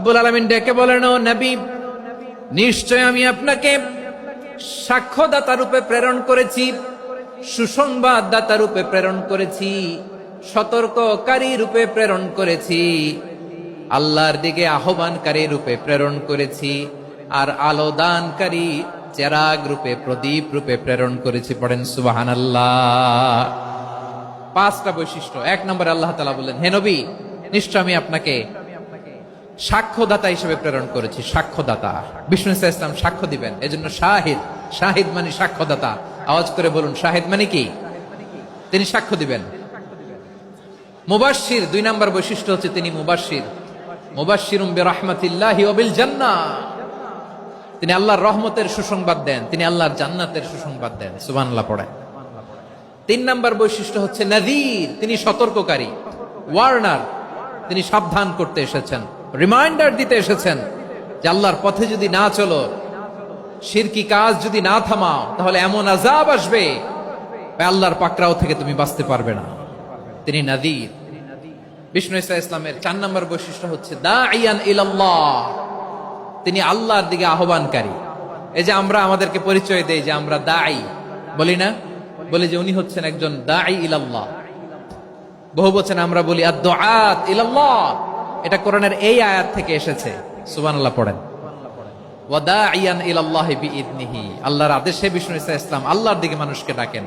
রব্বুল আলামিন ডেকে বলেন, ও নবী, নিশ্চয় আমি আপনাকে সাক্ষ্যদাতা রূপে প্রেরণ করেছি, সুসংবাদদাতা রূপে প্রেরণ করেছি, সতর্ককারী রূপে প্রেরণ করেছি, আল্লাহর দিকে আহ্বানকারী রূপে প্রেরণ করেছি, আর আলো দানকারী চেরাগ রূপে, প্রদীপ রূপে প্রেরণ করেছি। পড়েন সুবহানাল্লাহ। পাঁচটা বৈশিষ্ট্য। এক নম্বরে আল্লাহ তাআলা বললেন, হে নবী, নিশ্চয় আমি আপনাকে সাক্ষ্যদাতা হিসেবে প্রেরণ করেছি। সাক্ষ্যদাতা, বিষ্ণু ইসা ইসলাম সাক্ষ্য দিবেন, এজন্য শাহিদ। শাহিদ মানে সাক্ষ্যদাতা। আওয়াজ করে বলুন, শাহিদ মানে কি? তিনি সাক্ষ্য দিবেন। মুবাশশির, দুই নাম্বার বৈশিষ্ট্য হচ্ছে তিনি মুবাশশির। মুবাশশিরুম বিরাহমাতিল্লাহি ওয়া বিল জান্নাহ, তিনি আল্লাহর রহমতের সুসংবাদ দেন, তিনি আল্লাহর জান্নাতের সুসংবাদ দেন। সুবহানাল্লাহ পড়ে। তিন নাম্বার বৈশিষ্ট্য হচ্ছে নাযীর, তিনি সতর্ককারী, ওয়ার্নার, তিনি সাবধান করতে এসেছেন, রিমাইন্ডার দিতে এসেছেন যে আল্লাহর পথে যদি না চলো, শিরকি কাজ যদি না থামাও, তাহলে এমন আযাব আসবে আল্লাহর পাকড়াও থেকে তুমি বাঁচতে পারবে না। তিনি নাযীর। বিষ্ণু ইসা ইসলামের চার নম্বর বৈশিষ্ট্য হচ্ছে দাঈয়ান ইলাল্লাহ, তিনি আল্লাহর দিকে আহ্বানকারী। এই যে আমরা আমাদেরকে পরিচয় দেই যে আমরা দাঈ, বলি না? বলি যে উনি হচ্ছেন একজন দাঈ ইলাল্লাহ। বহু বচনে আমরা বলি আদ-দুআত ইলাল্লাহ। এটা কোরআনের এই আয়াত থেকে এসেছে। সুবহানাল্লাহ পড়েন। ওয়া দাঈয়ান ইলাল্লাহি বিইذনিহি, আল্লাহর আদেশে বিষ্ণু ইসা ইসলাম আল্লাহর দিকে মানুষকে ডাকেন।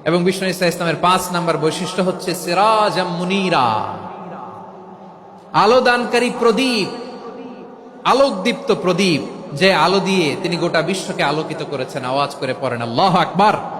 এবং বিষ্ণু ইসা ইসলামের পাঁচ নাম্বার বৈশিষ্ট্য হচ্ছে সিরাজাম মুনীরা, আলো দানকারী প্রদীপ, আলোকদীপ্ত প্রদীপ, যে আলো দিয়ে তিনি গোটা বিশ্বকে আলোকিত করেছেন। আওয়াজ করে পড়েন আল্লাহু আকবার।